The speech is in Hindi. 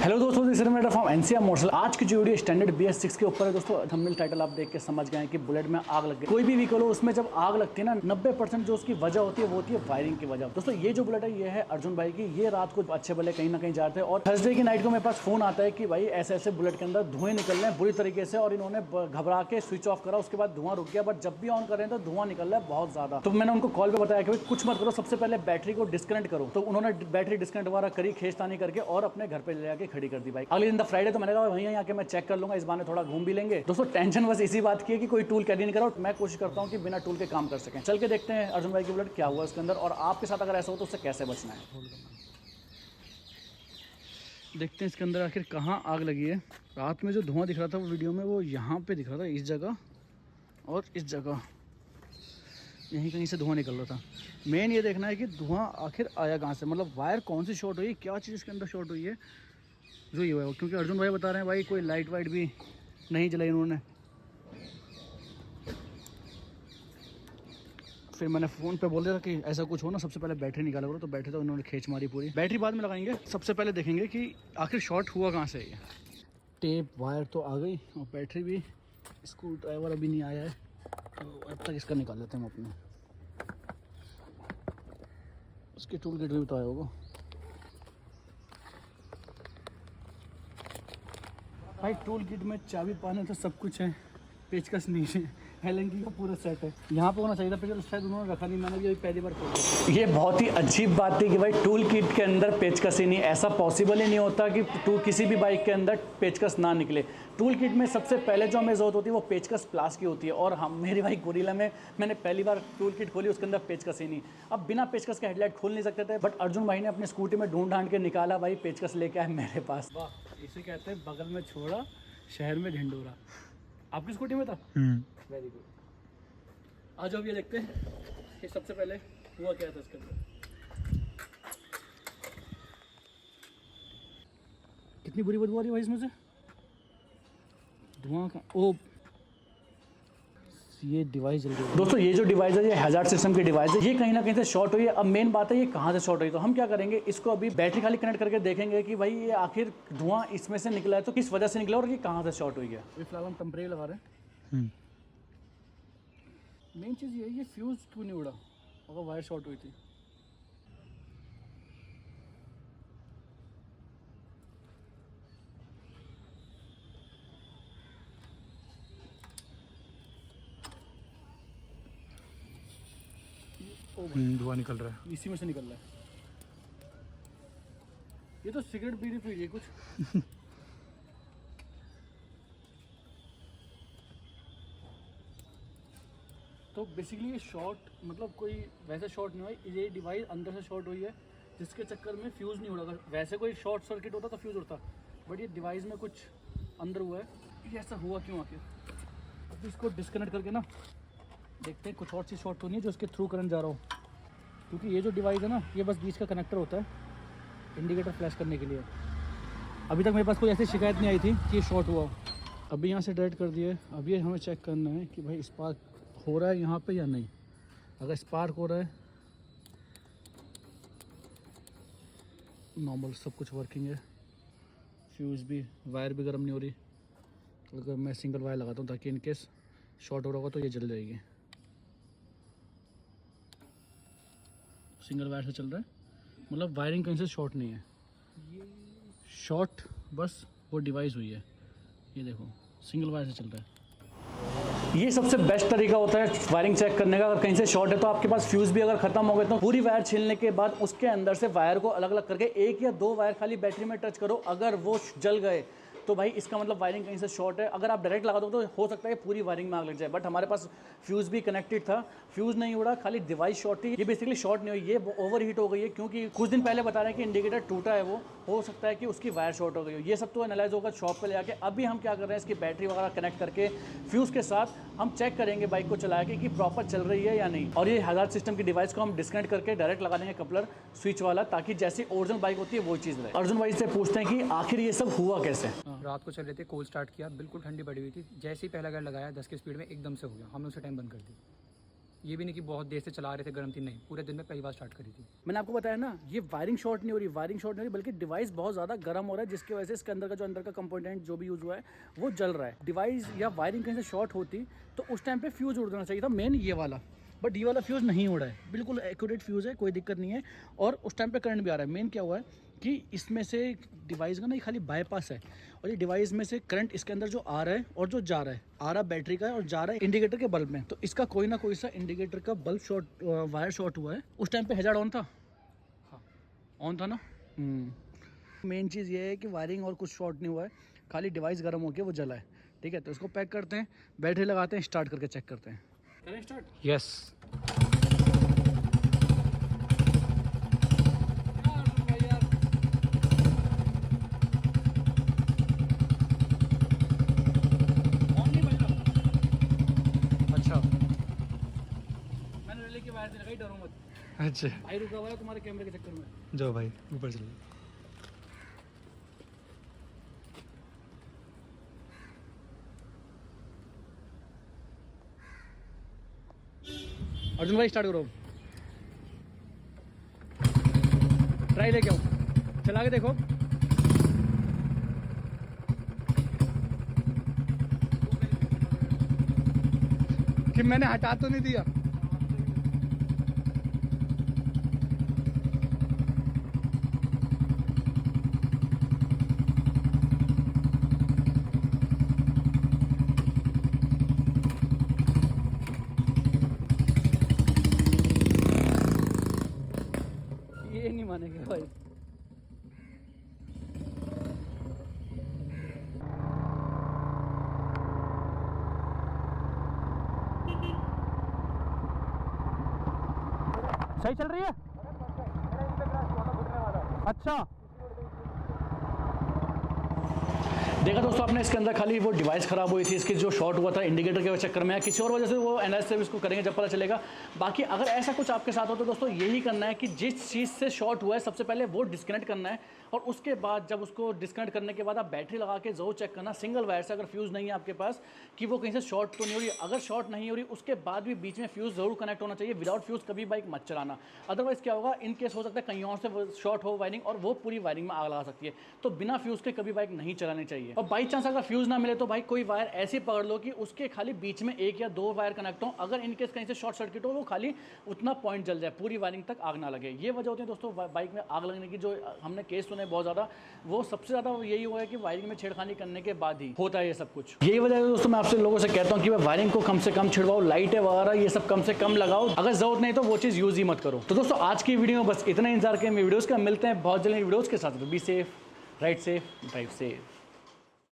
हेलो दोस्तों, दिस इज मेरा फ्रॉम एनसीआर मोटर्स। आज की जो वीडियो स्टैंडर्ड BS6 के ऊपर है दोस्तों। थंबनेल टाइटल आप देख के समझ गए हैं कि बुलेट में आग लग गई। कोई भी व्हीकल हो उसमें जब आग लगती है ना, 90% जो उसकी वजह होती है वो होती है वायरिंग की वजह। दोस्तों ये जो बुलेट है ये है अर्जुन भाई की। ये रात को अच्छे भले कहीं ना कहीं जाते हैं और थर्सडे की नाइट को मेरे पास फोन आता है कि भाई ऐसे ऐसे बुलेट के अंदर धुएं निकल रहे हैं बुरी तरीके से, और इन्होंने घबरा के स्विच ऑफ करा। उसके बाद धुआं रुक गया, बट जब भी ऑन कर रहे हैं तो धुआं निकल रहा है बहुत ज्यादा। तो मैंने उनको कॉल पे बताया कि भाई कुछ मत करो, सबसे पहले बैटरी को डिस्कनेक्ट करो। तो उन्होंने बैटरी डिस्कनेक्ट वगैरह करी, खींचतानी करके और अपने घर पे ले जाके खड़ी कर दी बाइक। अगले दिन फ्राइडे तो मैंने कहा वहीं आके मैं चेक कर लूंगा, इस बार थोड़ा घूम भी लेंगे। दोस्तों टेंशन बस इसी बात की है कि कोई टूल कैरी नहीं करा, और मैं कोशिश करता हूँ कि बिना टूल के काम कर सकें। चल के देखते हैं अर्जुन भाई की बुलेट क्या हुआ उसके अंदर, और आपके साथ अगर ऐसा हो तो उससे कैसे बचना है। देखते हैं इसके अंदर आखिर कहाँ आग लगी है। रात में जो धुआं दिख रहा था वो वीडियो में, वो यहाँ पे दिख रहा था, इस जगह और इस जगह, यहीं कहीं से धुआं निकल रहा था। मेन ये देखना है कि धुआं आखिर आया कहाँ से, मतलब वायर कौन सी शॉर्ट हुई, क्या चीज़ इसके अंदर शॉर्ट हुई है जो ये हुआ है। क्योंकि अर्जुन भाई बता रहे हैं भाई कोई लाइट वाइट भी नहीं जलाई इन्होंने। फिर मैंने फ़ोन पे बोल दिया था कि ऐसा कुछ हो ना सबसे पहले बैटरी निकाला करो, तो बैटरी तो इन्होंने खींच मारी पूरी। बैटरी बाद में लगाएंगे, सबसे पहले देखेंगे कि आखिर शॉर्ट हुआ कहाँ से है। टेप वायर तो आ गई और बैटरी भी। स्क्रू ड्राइवर अभी नहीं आया है, तो अब तक इसका निकाल लेते हैं हम अपने। उसके टूल किट भी तो आया होगा भाई। टूल किट में चाबी पाने तो सब कुछ है, पेचकस नहीं है, हेलेंकी का पूरा सेट है। यहाँ पे होना चाहिए था पेचकस, शायद उन्होंने रखा नहीं, मैंने भी अभी पहली बार खोला। ये बहुत ही अजीब बात थी कि भाई टूल किट के अंदर पेचकस ही नहीं। ऐसा पॉसिबल ही नहीं होता कि किसी भी बाइक के अंदर पेचकस ना निकले। टूल किट में सबसे पहले जो हमें ज़रूरत होती है वो पेचकस प्लास की होती है, और हम मेरी बाइक गोरिल्ला में मैंने पहली बार टूल किट खोली, उसके अंदर पेचकस ही नहीं। अब बिना पेचकस के हेडलाइट खोल नहीं सकते थे, बट अर्जुन भाई ने अपनी स्कूटी में ढूंढ ढांड के निकाला, भाई पेचकस लेके आए मेरे पास। वाह, इसे कहते हैं बगल में छोड़ा शहर में ढिंडोरा। आपकी स्कूटी में था? Very good. आज अब ये देखते हैं कि सबसे पहले हुआ क्या था इसके अंदर। कितनी बुरी बदबू आ रही है भाई इसमें से, धुआं का। ओ ये डिवाइस जल गई दोस्तों। ये जो डिवाइस है ये हैजार्ड सिस्टम की डिवाइस है, ये कहीं ना कहीं से शॉर्ट हुई है। अब मेन बात है ये कहाँ से शॉर्ट हुई, तो हम क्या करेंगे, इसको अभी बैटरी खाली कनेक्ट करके देखेंगे कि भाई ये आखिर धुआं इसमें से निकला है तो किस वजह से निकला और ये कहाँ से शॉर्ट हुई है। अभी फिलहाल हम टेम्परेरी लगा रहे हैं। मेन चीज़ ये है, ये फ्यूज़ क्यों नहीं उड़ा अगर वायर शॉर्ट हुई थी। धुआं निकल रहा है, इसी में से निकल रहा है। ये तो सिगरेट बीड़ी पी है कुछ। तो बेसिकली ये शॉर्ट मतलब कोई वैसे शॉर्ट नहीं हुआ, ये डिवाइस अंदर से शॉर्ट हुई है जिसके चक्कर में फ्यूज़ नहीं उड़ा। वैसे कोई शॉर्ट सर्किट होता तो फ्यूज़ उड़ता, बट ये डिवाइस में कुछ अंदर हुआ है। ये ऐसा हुआ क्यों आखिर। अब इसको डिस्कनेक्ट करके ना देखते हैं कुछ और चीज़ शॉर्ट तो नहीं है जो इसके थ्रू करंट जा रहा हो। क्योंकि ये जो डिवाइस है ना, ये बस बीच का कनेक्टर होता है इंडिकेटर फ्लैश करने के लिए। अभी तक मेरे पास कोई ऐसी शिकायत नहीं आई थी कि ये शॉर्ट हुआ। अभी यहाँ से डायरेक्ट कर दिए। अभी ये हमें चेक करना है कि भाई स्पार्क हो रहा है यहाँ पे या नहीं। अगर स्पार्क हो रहा है नॉर्मल सब कुछ वर्किंग है, फ्यूज़ भी, वायर भी गर्म नहीं हो रही। अगर मैं सिंगल वायर लगाता हूँ ताकि इनकेस शॉर्ट हो रहा होगा तो ये जल जाएगी। सिंगल वायर से चल रहा है, मतलब वायरिंग कहीं से शॉर्ट नहीं है। ये शॉर्ट बस वो डिवाइस हुई है। ये देखो सिंगल वायर से चल रहा है। ये सबसे बेस्ट तरीका होता है वायरिंग चेक करने का। अगर कहीं से शॉर्ट है तो आपके पास फ्यूज़ भी अगर खत्म हो गए तो पूरी वायर छीलने के बाद उसके अंदर से वायर को अलग अलग करके एक या दो वायर खाली बैटरी में टच करो। अगर वो जल गए तो भाई इसका मतलब वायरिंग कहीं से शॉर्ट है। अगर आप डायरेक्ट लगा दो तो हो सकता है पूरी वायरिंग में आग लग जाए, बट हमारे पास फ्यूज़ भी कनेक्टेड था, फ्यूज़ नहीं उड़ा, खाली डिवाइस शॉर्ट थी। ये बेसिकली शॉर्ट नहीं हुई, ये ओवर हीट हो गई है क्योंकि कुछ दिन पहले बता रहे हैं कि इंडिकेटर टूटा है, वो हो सकता है कि उसकी वायर शॉर्ट हो गई हो। ये सब तो एनालाइज होगा शॉप पर ले आके। अभी हम क्या कर रहे हैं, इसकी बैटरी वगैरह कनेक्ट करके फ्यूज़ के साथ हम चेक करेंगे बाइक को चला के कि प्रॉपर चल रही है या नहीं। और ये हैजार्ड सिस्टम की डिवाइस को हम डिस्कनेक्ट करके डायरेक्ट लगा देंगे कपलर स्विच वाला, ताकि जैसी ओरिजिनल बाइक होती है वो चीज़ रहे। अर्जुन भाई से पूछते हैं कि आखिर ये सब हुआ कैसे। रात को चल रहे थे, कोल्ड स्टार्ट किया, बिल्कुल ठंडी पड़ी हुई थी। जैसे ही पहला गेयर लगाया 10 की स्पीड में एकदम से हो गया, हमने उसे टाइम बंद कर दी। ये भी नहीं कि बहुत देर से चला रहे थे, गर्म थी, नहीं, पूरे दिन में पहली बार स्टार्ट करी थी। मैंने आपको बताया ना, ये वायरिंग शॉर्ट नहीं हो रही, वायरिंग शॉर्ट नहीं हो रही, बल्कि डिवाइस बहुत ज़्यादा गर्म हो रहा है, जिसकी वजह से इसके अंदर का जो अंदर का कंपोनेंट जो भी यूज़ हुआ है वो जल रहा है। डिवाइस या वायरिंग कहीं से शॉर्ट होती तो उस टाइम पे फ्यूज़ उड़ जाना चाहिए था, मेन ये वाला, बट ये वाला फ्यूज़ नहीं उड़ा है, बिल्कुल एक्यूरेट फ्यूज़ है, कोई दिक्कत नहीं है। और उस टाइम पे करंट भी आ रहा है। मेन क्या हुआ है कि इसमें से डिवाइस का ना, ये खाली बाईपास है, और ये डिवाइस में से करंट इसके अंदर जो आ रहा है और जो जा रहा है, आ रहा बैटरी का है और जा रहा है इंडिकेटर के बल्ब में। तो इसका कोई ना कोई सा इंडिकेटर का बल्ब शॉर्ट, वायर शॉर्ट हुआ है। उस टाइम पे हैजार्ड ऑन था, हाँ ऑन था ना। मेन चीज़ ये है कि वायरिंग और कुछ शॉर्ट नहीं हुआ है, खाली डिवाइस गर्म होकर वो जला है। ठीक है, तो इसको पैक करते हैं, बैटरी लगाते हैं, स्टार्ट करके चेक करते हैं। करें स्टार्ट? यस। अच्छा, मैंने रिले की वायर से लगाई, डरो मत। अच्छा, भाई रुका हुआ है तुम्हारे कैमरे के चक्कर में। जाओ भाई ऊपर चलो। अर्जुन भाई स्टार्ट करो, ट्राई लेके आओ, चला के देखो। कि मैंने हटा तो नहीं दिया? ये नहीं मानेंगे भाई। सही चल रही है? अच्छा, देखा दोस्तों आपने, इसके अंदर खाली वो डिवाइस खराब हुई थी, इसकी जो शॉर्ट हुआ था इंडिकेटर के चक्कर में, या किसी और वजह से, वो एनालिसिस सर्विस को करेंगे जब पता चलेगा। बाकी अगर ऐसा कुछ आपके साथ हो तो दोस्तों यही करना है कि जिस चीज़ से शॉर्ट हुआ है सबसे पहले वो डिस्कनेक्ट करना है, और उसके बाद जब उसको डिस्कनेक्ट करने के बाद आप बैटरी लगा के जरूर चेक करना सिंगल वायर से, अगर फ्यूज़ नहीं है आपके पास, कि वो कहीं से शॉर्ट तो नहीं हो रही। अगर शॉर्ट नहीं हो रही उसके बाद भी बीच में फ्यूज़ जरूर कनेक्ट होना चाहिए। विदाउट फ्यूज़ कभी बाइक मत चलाना, अदरवाइज क्या होगा, इन केस हो सकता है कहीं और से शॉर्ट हो वायरिंग और वो पूरी वायरिंग में आग लगा सकती है। तो बिना फ्यूज़ के कभी बाइक नहीं चलानी चाहिए। और बाई चांस अगर फ्यूज़ ना मिले तो भाई कोई वायर ऐसी पकड़ लो कि उसके खाली बीच में 1 या 2 वायर कनेक्ट हो, अगर इनकेस कहीं से शॉर्ट सर्किट हो वो खाली उतना पॉइंट जल जाए, पूरी वायरिंग तक आग ना लगे। ये वजह होती है दोस्तों बाइक में आग लगने की, जो हमने केस सुने बहुत ज़्यादा, वो सबसे ज़्यादा यही हुआ है कि वायरिंग में छेड़खानी करने के बाद ही होता है ये सब कुछ। यही वजह है दोस्तों मैं आपसे लोगों से कहता हूँ कि वायरिंग को कम से कम छिड़वाओ, लाइटें वगैरह ये सब कम से कम लगाओ, अगर जरूरत नहीं तो वो चीज़ यूज़ ही मत करो। तो दोस्तों आज की वीडियो में बस इतना इंतजार करें वीडियोज़ का, मिलते हैं बहुत जल्द वीडियोज़ के साथ। Be safe, ride safe, drive safe.